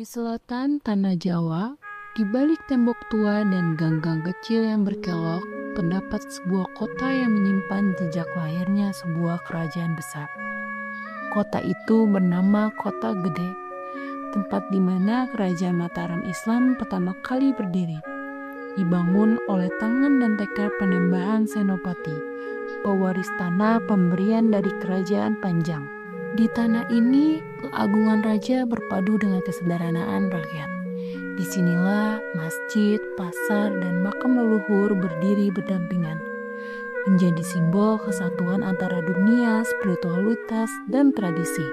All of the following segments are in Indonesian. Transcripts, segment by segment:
Di selatan tanah Jawa, di balik tembok tua dan gang-gang kecil yang berkelok, terdapat sebuah kota yang menyimpan jejak lahirnya sebuah kerajaan besar. Kota itu bernama Kota Gede, tempat di mana kerajaan Mataram Islam pertama kali berdiri. Dibangun oleh tangan dan tekad Panembahan Senopati, pewaris tanah pemberian dari kerajaan Panjang. Di tanah ini, keagungan raja berpadu dengan kesederhanaan rakyat. Disinilah masjid, pasar, dan makam leluhur berdiri berdampingan, menjadi simbol kesatuan antara dunia, spiritualitas, dan tradisi.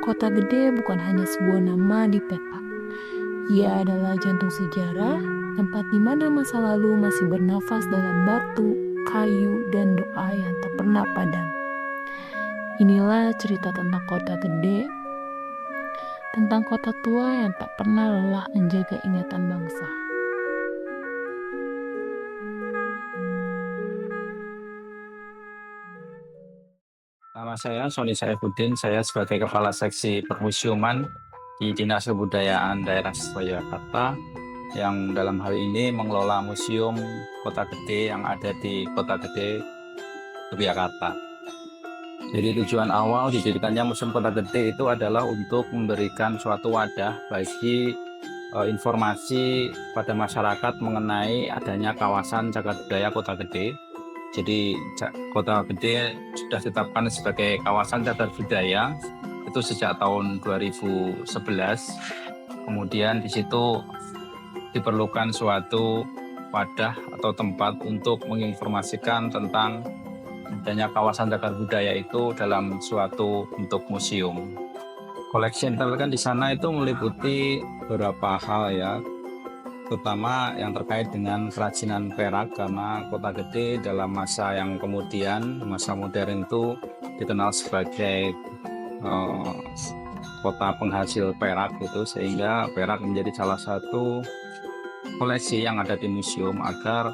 Kota Gede bukan hanya sebuah nama di peta. Ia adalah jantung sejarah, tempat di mana masa lalu masih bernafas dalam batu, kayu, dan doa yang tak pernah padam. Inilah cerita tentang Kota Gede, tentang kota tua yang tak pernah lelah menjaga ingatan bangsa. Nama saya Sony Saifuddin, saya sebagai Kepala Seksi Permusiuman di Dinas Kebudayaan Daerah Yogyakarta yang dalam hal ini mengelola Museum Kota Gede yang ada di Kota Gede, Yogyakarta. Jadi tujuan awal didirikannya Museum Kota Gede itu adalah untuk memberikan suatu wadah bagi informasi pada masyarakat mengenai adanya kawasan cagar budaya Kota Gede. Jadi Kota Gede sudah ditetapkan sebagai kawasan cagar budaya itu sejak tahun 2011. Kemudian di situ diperlukan suatu wadah atau tempat untuk menginformasikan tentang adanya kawasan cagar budaya itu dalam suatu bentuk museum. Koleksi yang ditampilkan di sana itu meliputi beberapa hal ya, terutama yang terkait dengan kerajinan perak, karena Kota Gede dalam masa yang kemudian, masa modern itu dikenal sebagai kota penghasil perak gitu, sehingga perak menjadi salah satu koleksi yang ada di museum agar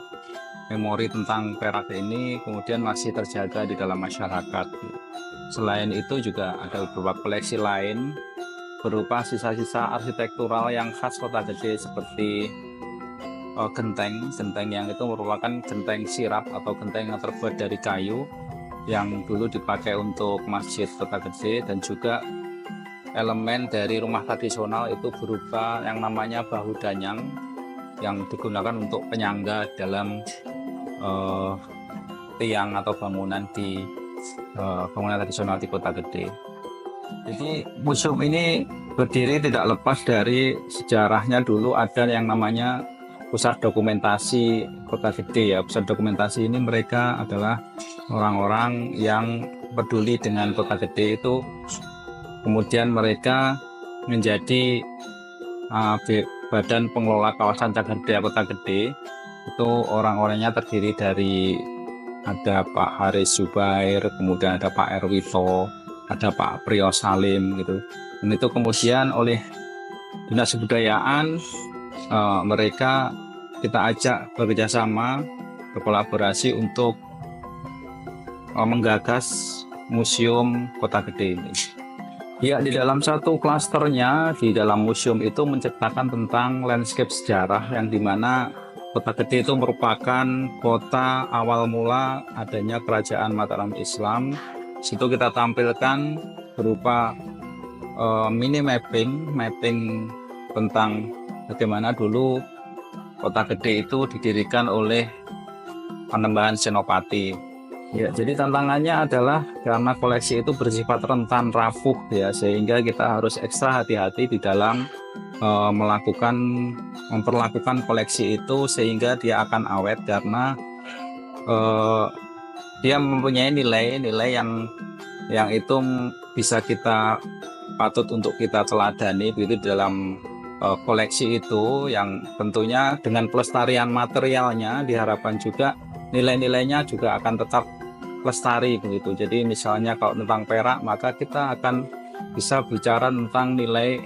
memori tentang perak ini kemudian masih terjaga di dalam masyarakat. Selain itu juga ada beberapa koleksi lain berupa sisa-sisa arsitektural yang khas Kota Gede seperti genteng yang itu merupakan genteng sirap atau genteng yang terbuat dari kayu yang dulu dipakai untuk masjid Kota Gede, dan juga elemen dari rumah tradisional itu berupa yang namanya bahu danyang yang digunakan untuk penyangga dalam tiang atau bangunan di bangunan tradisional di Kota Gede. Jadi museum ini berdiri tidak lepas dari sejarahnya. Dulu ada yang namanya Pusat Dokumentasi Kota Gede ya. Pusat dokumentasi ini mereka adalah orang-orang yang peduli dengan Kota Gede itu. Kemudian mereka menjadi Badan Pengelola Kawasan Cagar Budaya Kota Gede. Itu orang-orangnya terdiri dari ada Pak Haris Zubair, kemudian ada Pak Erwito, ada Pak Priyo Salim gitu. Dan itu kemudian oleh Dinas Kebudayaan mereka kita ajak bekerjasama, berkolaborasi untuk menggagas Museum Kota Gede ini. Ya, di dalam satu klasternya di dalam museum itu menceritakan tentang landscape sejarah yang dimana Kota Gede itu merupakan kota awal mula adanya kerajaan Mataram Islam. Situ kita tampilkan berupa mini mapping tentang bagaimana dulu Kota Gede itu didirikan oleh Panembahan Senopati. Ya, jadi tantangannya adalah karena koleksi itu bersifat rentan rapuh ya, sehingga kita harus ekstra hati-hati di dalam memperlakukan koleksi itu sehingga dia akan awet, karena dia mempunyai nilai-nilai yang itu bisa kita patut untuk kita teladani begitu dalam koleksi itu, yang tentunya dengan pelestarian materialnya diharapkan juga nilai-nilainya juga akan tetap lestari begitu. Jadi misalnya kalau tentang perak, maka kita akan bisa bicara tentang nilai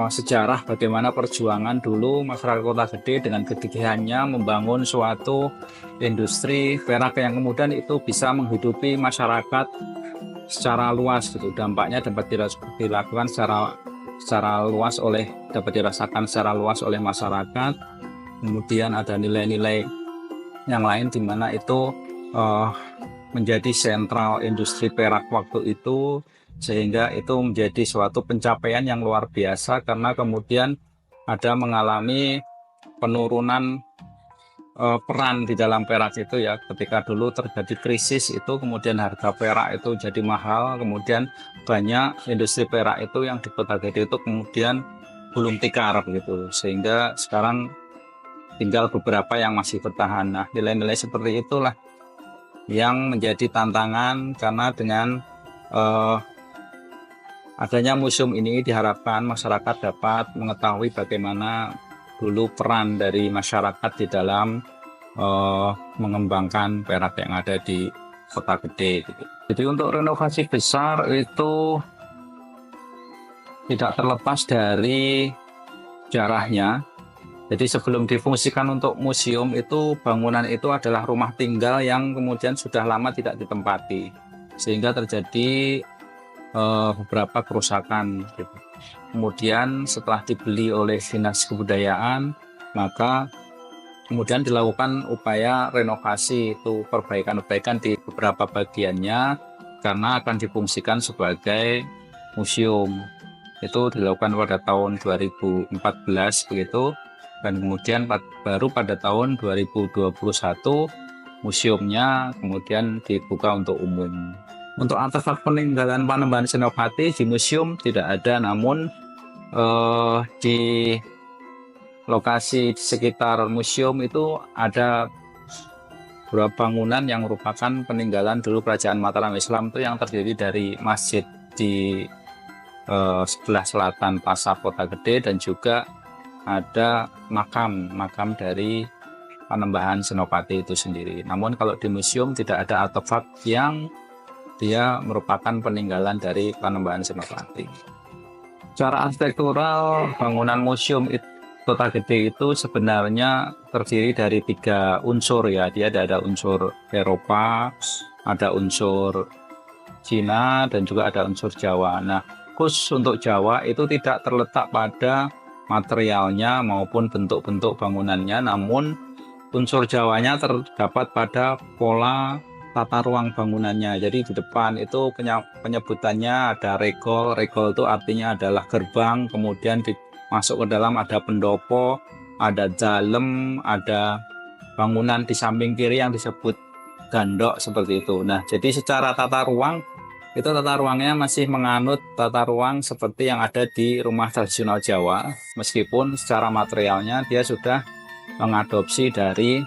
sejarah bagaimana perjuangan dulu masyarakat Kota Gede dengan kegigihannya membangun suatu industri perak yang kemudian itu bisa menghidupi masyarakat secara luas gitu. Dampaknya dapat dilakukan dapat dirasakan secara luas oleh masyarakat. Kemudian ada nilai-nilai yang lain di mana itu menjadi sentral industri perak waktu itu, sehingga itu menjadi suatu pencapaian yang luar biasa karena kemudian ada mengalami penurunan peran di dalam perak itu ya. Ketika dulu terjadi krisis itu, kemudian harga perak itu jadi mahal, kemudian banyak industri perak itu yang di Kota Gede itu kemudian gulung tikar gitu, sehingga sekarang tinggal beberapa yang masih bertahan. Nah, nilai-nilai seperti itulah yang menjadi tantangan, karena dengan adanya museum ini diharapkan masyarakat dapat mengetahui bagaimana dulu peran dari masyarakat di dalam mengembangkan perak yang ada di Kota Gede gitu. Jadi untuk renovasi besar itu tidak terlepas dari sejarahnya. Jadi sebelum difungsikan untuk museum itu, bangunan itu adalah rumah tinggal yang kemudian sudah lama tidak ditempati, sehingga terjadi beberapa kerusakan gitu. Kemudian setelah dibeli oleh Dinas Kebudayaan, maka kemudian dilakukan upaya renovasi, itu perbaikan-perbaikan di beberapa bagiannya karena akan difungsikan sebagai museum. Itu dilakukan pada tahun 2014 begitu, dan kemudian baru pada tahun 2021 museumnya kemudian dibuka untuk umum. Untuk artefak peninggalan Panembahan Senopati di museum tidak ada, namun di lokasi di sekitar museum itu ada beberapa bangunan yang merupakan peninggalan dulu Kerajaan Mataram Islam, itu yang terdiri dari masjid di sebelah selatan pasar Kota Gede, dan juga ada makam dari Panembahan Senopati itu sendiri. Namun kalau di museum tidak ada artefak yang dia merupakan peninggalan dari Panembahan Senopati. Secara arsitektural, bangunan museum Kota Gede itu sebenarnya terdiri dari 3 unsur ya. Dia ada unsur Eropa, ada unsur Cina, dan juga ada unsur Jawa. Nah, khusus untuk Jawa itu tidak terletak pada materialnya maupun bentuk-bentuk bangunannya, namun unsur Jawanya terdapat pada pola tata ruang bangunannya. Jadi di depan itu penyebutannya ada regol. Regol itu artinya adalah gerbang, kemudian masuk ke dalam ada pendopo, ada dalem, ada bangunan di samping kiri yang disebut gandok seperti itu. Nah, jadi secara tata ruang itu tata ruangnya masih menganut tata ruang seperti yang ada di rumah tradisional Jawa, meskipun secara materialnya dia sudah mengadopsi dari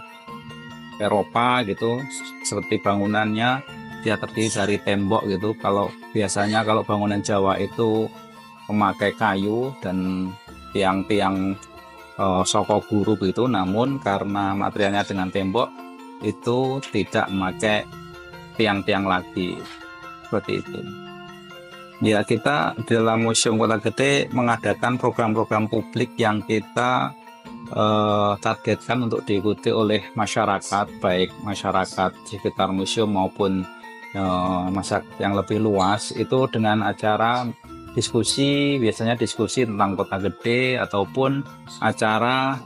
Eropa gitu, seperti bangunannya dia terdiri dari tembok gitu. Kalau biasanya kalau bangunan Jawa itu memakai kayu dan tiang-tiang soko guru gitu, namun karena materialnya dengan tembok itu tidak memakai tiang-tiang lagi. Seperti itu. Ya, kita dalam Museum Kota Gede mengadakan program-program publik yang kita targetkan untuk diikuti oleh masyarakat, baik masyarakat sekitar museum maupun masyarakat yang lebih luas, itu dengan acara diskusi, biasanya diskusi tentang Kota Gede ataupun acara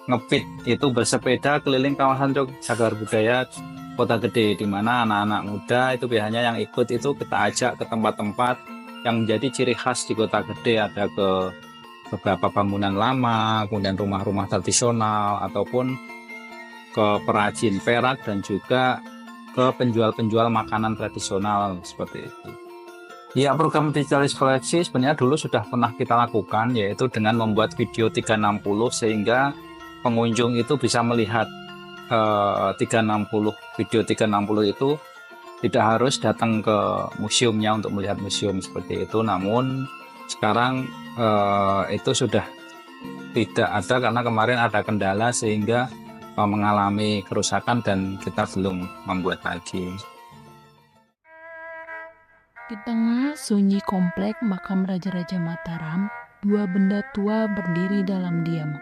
ngepit, itu bersepeda keliling kawasan Cagar Budaya Kota Gede, di mana anak-anak muda itu biasanya yang ikut itu kita ajak ke tempat-tempat yang menjadi ciri khas di Kota Gede. Ada ke beberapa bangunan lama, kemudian rumah-rumah tradisional, ataupun ke perajin perak, dan juga ke penjual-penjual makanan tradisional seperti itu. Ya, program digitalis koleksi sebenarnya dulu sudah pernah kita lakukan, yaitu dengan membuat video 360 sehingga pengunjung itu bisa melihat 360 video 360 itu tidak harus datang ke museumnya untuk melihat museum seperti itu. Namun sekarang itu sudah tidak ada karena kemarin ada kendala sehingga mengalami kerusakan dan kita belum membuat lagi. Di tengah sunyi komplek makam Raja-Raja Mataram, 2 benda tua berdiri dalam diam.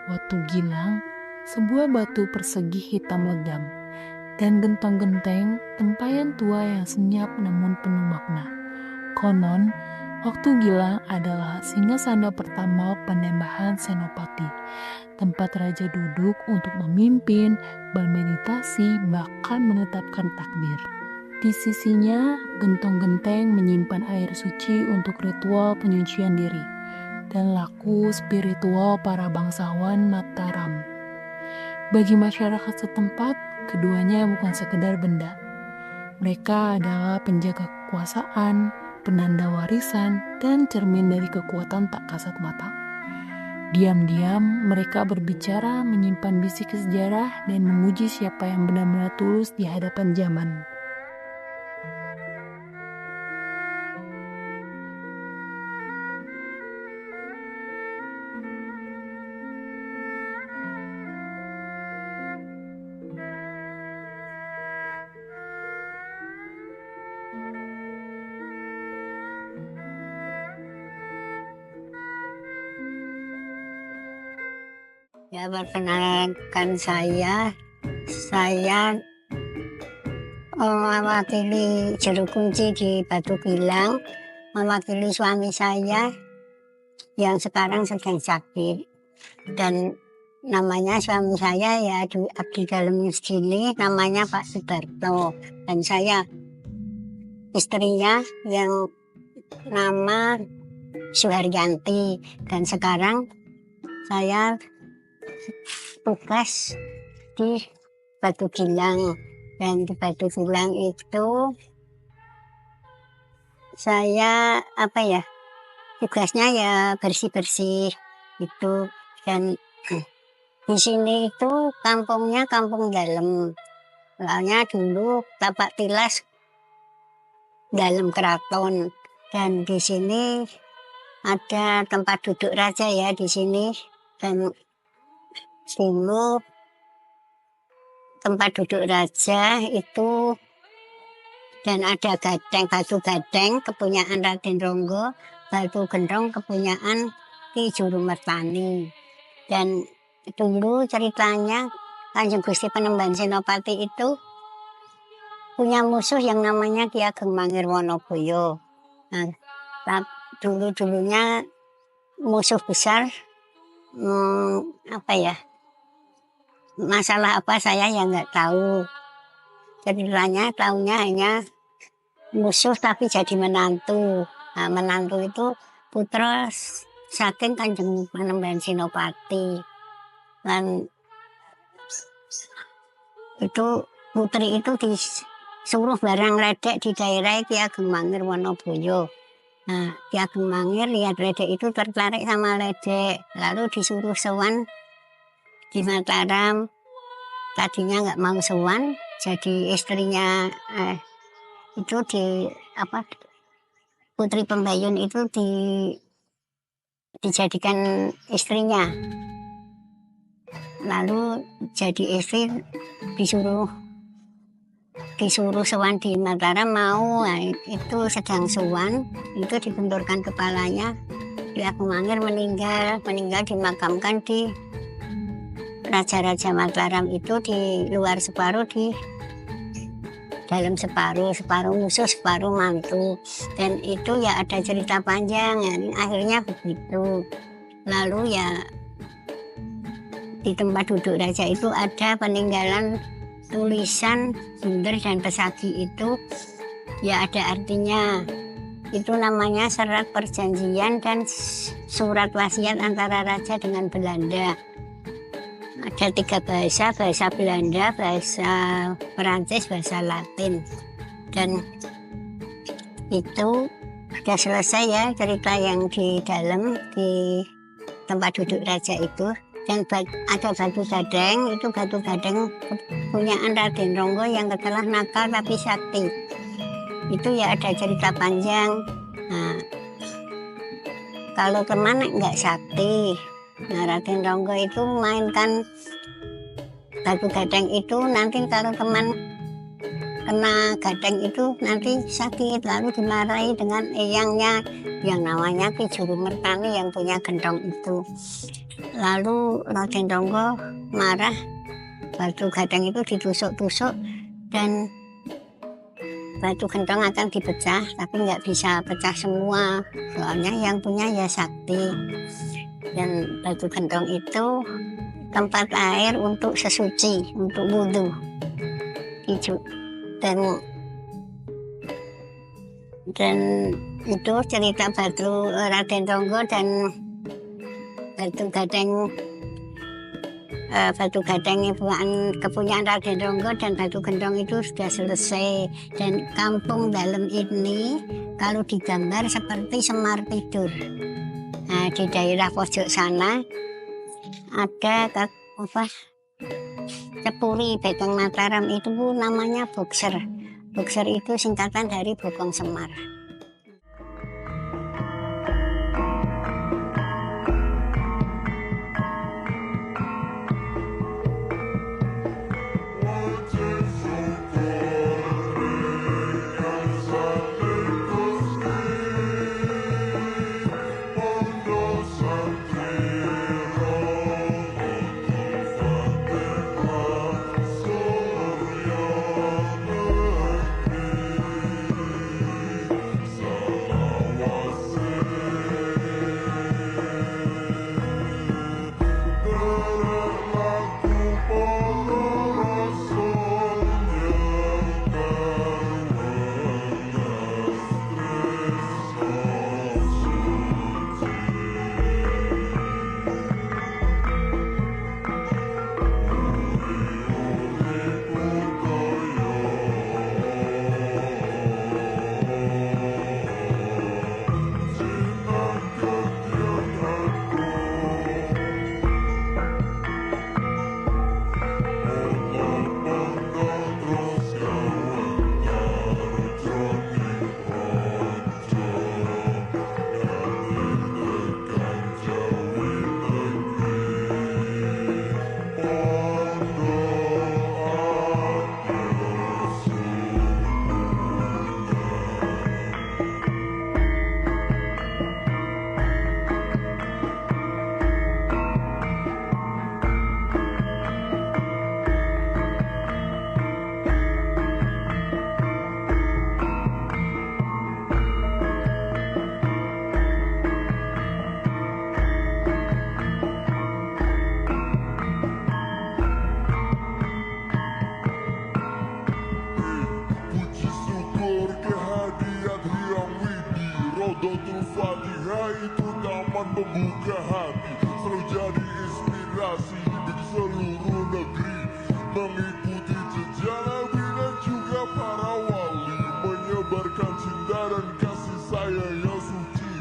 Watu Gilang, sebuah batu persegi hitam legam, dan gentong genteng tempayan tua yang senyap namun penuh makna. Konon, Waktu Gilang adalah singgasana pertama Panembahan Senopati, tempat raja duduk untuk memimpin, bermeditasi, bahkan menetapkan takdir. Di sisinya, gentong-genteng menyimpan air suci untuk ritual penyucian diri dan laku spiritual para bangsawan Mataram. Bagi masyarakat setempat, keduanya bukan sekedar benda. Mereka adalah penjaga kekuasaan, penanda warisan, dan cermin dari kekuatan tak kasat mata. Diam-diam mereka berbicara, menyimpan bisik sejarah, dan memuji siapa yang benar-benar tulus di hadapan zaman. Ya, perkenalkan saya mewakili juru kunci di Batu Gilang, mewakili suami saya yang sekarang sedang sakit. Dan namanya suami saya ya di dalam sini namanya Pak Sudarto, dan saya istrinya yang nama Suharyanti, dan sekarang saya tugas di Batu Gilang. Dan di Batu Gilang itu saya tugasnya ya bersih-bersih itu. Dan di sini itu kampungnya kampung dalam, soalnya dulu tapak tilas dalam keraton. Dan di sini ada tempat duduk raja ya di sini, dan dulu tempat duduk raja itu, dan ada batu gadeng kepunyaan Raden Ronggo, batu gendong kepunyaan Ki Juru Mertani. Dan dulu ceritanya Kanjeng Gusti Panembahan Senopati itu punya musuh yang namanya Ki Ageng Mangir Wonoboyo. Nah, dulunya musuh besar, masalah apa saya yang nggak tahu. Ceritanya tahunya hanya musuh tapi jadi menantu. Nah, menantu itu putra saking Kanjeng Panembahan Senopati. Dan itu putri itu disuruh barang ledek di daerah Ki Ageng Mangir Wonoboyo. Nah, Ki Ageng Mangir lihat ledek itu tertarik sama ledek, lalu disuruh sowan di Mataram. Tadinya nggak mau sowan, jadi istrinya itu Putri Pembayun itu dijadikan istrinya. Lalu jadi istri disuruh sowan di Mataram, mau. Nah, itu sedang sowan, itu dibenturkan kepalanya. Ki Ageng Mangir meninggal dimakamkan di Raja-Raja Mataram itu, di luar separuh, di dalam separuh musuh, separuh mantu. Dan itu ya ada cerita panjang, ya, akhirnya begitu. Lalu ya di tempat duduk raja itu ada peninggalan tulisan bunder dan pesagi itu, ya ada artinya. Itu namanya serat perjanjian dan surat wasiat antara raja dengan Belanda. Ada 3 bahasa Belanda, bahasa Perancis, bahasa Latin. Dan itu sudah selesai ya cerita yang di dalam, di tempat duduk raja itu. Dan ada batu gadeng, itu batu gadeng kepunyaan Raden Ronggo yang telah nakal tapi sakti. Itu ya ada cerita panjang. Nah, kalau teman nggak sakti, nah Raden Ronggo itu mainkan batu gadeng itu, nanti kalau teman kena gadeng itu nanti sakit, lalu dimarahi dengan eyangnya yang namanya Ki Juru Mertani yang punya gendong itu. Lalu Raden Ronggo marah, batu gadeng itu ditusuk-tusuk dan batu gentong akan dipecah, tapi nggak bisa pecah semua, soalnya yang punya ya sakti. Dan batu gentong itu tempat air untuk sesuci, untuk wudhu. Dan itu cerita batu Raden Ronggo dan batu gading kepunyaan Raden Ronggo dan batu gentong itu sudah selesai. Dan kampung dalam ini kalau digambar seperti Semar tidur. Nah, di daerah pojok sana ada Cepuri Beteng Mataram itu namanya Bokser. Bokser itu singkatan dari Bokong Semar. Rodotul Fatihah itu taman membuka hati, selalu jadi inspirasi bagi seluruh negeri, mengikuti jejak Nabi dan juga para wali, menyebarkan cinta dan kasih sayang yang suci,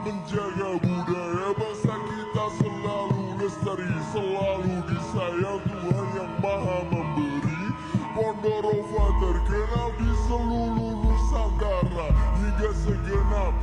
menjaga budaya bangsa kita selalu lestari, selalu disayang Tuhan yang Maha Memberi. Ponorogo terkenal di seluruh Nusantara hingga segenap